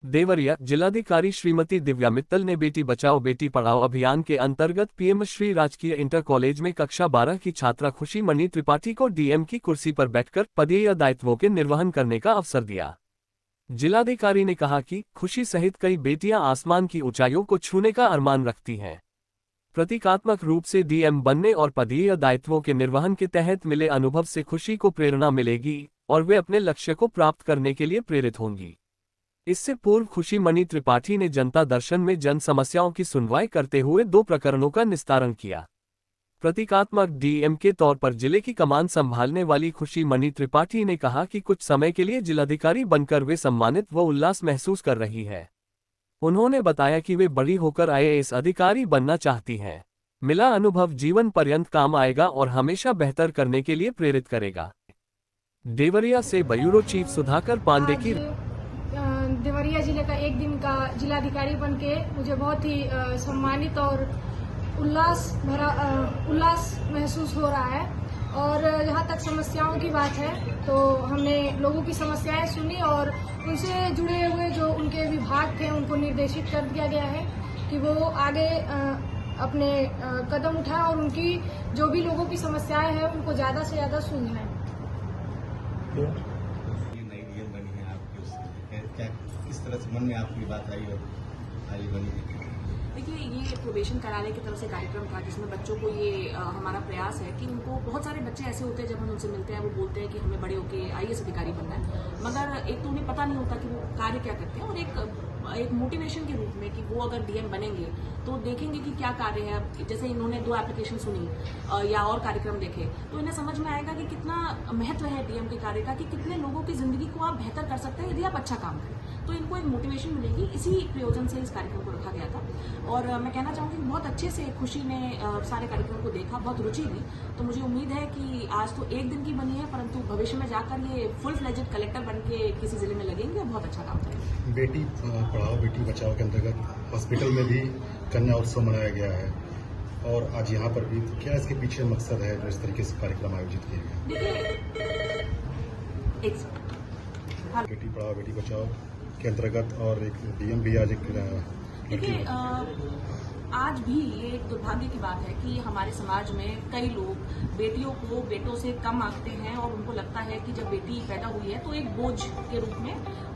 देवरिया जिलाधिकारी श्रीमती दिव्या मित्तल ने बेटी बचाओ बेटी पढ़ाओ अभियान के अंतर्गत पीएम श्री राजकीय इंटर कॉलेज में कक्षा 12 की छात्रा खुशी मणि त्रिपाठी को डीएम की कुर्सी पर बैठकर पदीय दायित्वों के निर्वहन करने का अवसर दिया। जिलाधिकारी ने कहा कि खुशी सहित कई बेटियां आसमान की ऊंचाइयों को छूने का अरमान रखती हैं। प्रतीकात्मक रूप से डीएम बनने और पदीय दायित्वों के निर्वहन के तहत मिले अनुभव से खुशी को प्रेरणा मिलेगी और वे अपने लक्ष्य को प्राप्त करने के लिए प्रेरित होंगी। इससे पूर्व खुशी मणि त्रिपाठी ने जनता दर्शन में जन समस्याओं की सुनवाई करते हुए 2 प्रकरणों का निस्तारण किया। प्रतीकात्मक डीएम के तौर पर जिले की कमान संभालने वाली खुशी मणि त्रिपाठी ने कहा कि कुछ समय के लिए जिलाधिकारी बनकर वे सम्मानित व उल्लास महसूस कर रही है। उन्होंने बताया कि वे बड़ी होकर आईएएस अधिकारी बनना चाहती हैं। मिला अनुभव जीवन पर्यंत काम आएगा और हमेशा बेहतर करने के लिए प्रेरित करेगा। देवरिया से ब्यूरो चीफ सुधाकर पांडे की देवरिया जिले का एक दिन का जिलाधिकारी बनके मुझे बहुत ही सम्मानित और उल्लास महसूस हो रहा है। और जहाँ तक समस्याओं की बात है तो हमने लोगों की समस्याएं सुनी और उनसे जुड़े हुए जो उनके विभाग थे उनको निर्देशित कर दिया गया है कि वो आगे अपने कदम उठाएं और उनकी जो भी लोगों की समस्याएं हैं उनको ज़्यादा से ज़्यादा सुनें। क्या किस तरह से मन में आपकी बात आई और आई बनी? देखिए, ये प्रोबेशन कार्यालय की तरफ से कार्यक्रम था जिसमें बच्चों को ये हमारा प्रयास है कि उनको बहुत सारे बच्चे ऐसे होते हैं जब हम उनसे मिलते हैं वो बोलते हैं कि हमें बड़े होके आईएएस अधिकारी बनना है, मगर एक तो उन्हें पता नहीं होता कि वो कार्य क्या करते हैं और एक मोटिवेशन के रूप में कि वो अगर डीएम बनेंगे तो देखेंगे कि क्या कार्य है। जैसे इन्होंने 2 एप्लीकेशन सुनी या और कार्यक्रम देखे तो इन्हें समझ में आएगा कि कितना महत्व है डीएम के कार्य का, कि कितने लोगों की जिंदगी को आप बेहतर कर सकते हैं यदि आप अच्छा काम करें। तो इनको एक मोटिवेशन मिलेगी। इसी प्रयोजन से इस कार्यक्रम को रखा गया था और मैं कहना चाहूँगी बहुत अच्छे से खुशी ने सारे कार्यक्रम को देखा, बहुत रुचि ली। तो मुझे उम्मीद है कि आज तो एक दिन की बनी है परंतु भविष्य में जाकर ये फुल फ्लेजेड कलेक्टर बन के किसी जिले में लगेंगे और बहुत अच्छा काम करेंगे। बेटी पढ़ाओ बेटी बचाओ के अंतर्गत हॉस्पिटल में भी कन्या उत्सव मनाया गया है और आज यहाँ पर भी, तो क्या इसके पीछे मकसद है जो इस तरीके से कार्यक्रम आयोजित किए गए? बेटी पढ़ाओ बेटी बचाओ के अंतर्गत और एक डीएम भी आज देखिए, आज भी ये एक दुर्भाग्य की बात है कि हमारे समाज में कई लोग बेटियों को बेटों से कम आंकते हैं और उनको लगता है कि जब बेटी पैदा हुई है तो एक बोझ के रूप में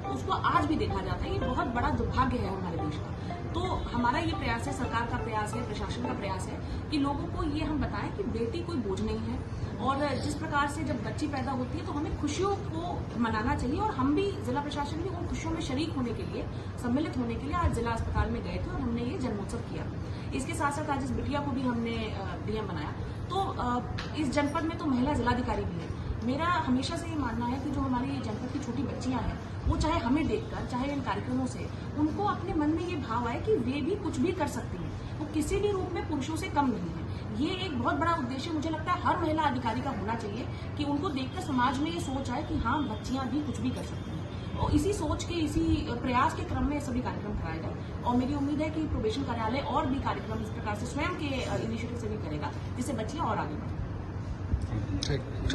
उसको आज भी देखा जाता है। ये बहुत बड़ा दुर्भाग्य है हमारे देश का। तो हमारा ये प्रयास है, सरकार का प्रयास है, प्रशासन का प्रयास है कि लोगों को ये हम बताएं कि बेटी कोई बोझ नहीं है और जिस प्रकार से जब बच्ची पैदा होती है तो हमें खुशियों को मनाना चाहिए और हम भी जिला प्रशासन भी उन खुशियों में शरीक होने के लिए, सम्मिलित होने के लिए आज जिला अस्पताल में गए थे और हमने ये जन्मोत्सव किया। इसके साथ साथ आज इस बिटिया को भी हमने डीएम बनाया। तो इस जनपद में तो महिला जिलाधिकारी भी है। मेरा हमेशा से ये मानना है कि जो हमारी जनपद की छोटी बच्चियां हैं वो चाहे हमें देखकर, चाहे इन कार्यक्रमों से उनको अपने मन में ये भाव आए कि वे भी कुछ भी कर सकती हैं, वो किसी भी रूप में पुरुषों से कम नहीं है। ये एक बहुत बड़ा उद्देश्य मुझे लगता है हर महिला अधिकारी का होना चाहिए कि उनको देखकर समाज में ये सोच आए कि हाँ, बच्चियां भी कुछ भी कर सकती हैं। और इसी सोच के, इसी प्रयास के क्रम में सभी कार्यक्रम कराए गए और मेरी उम्मीद है कि प्रोबेशन कार्यालय और भी कार्यक्रम इस प्रकार से स्वयं के इनिशिएटिव से भी करेगा जिससे बच्चियां और आगे बढ़ें।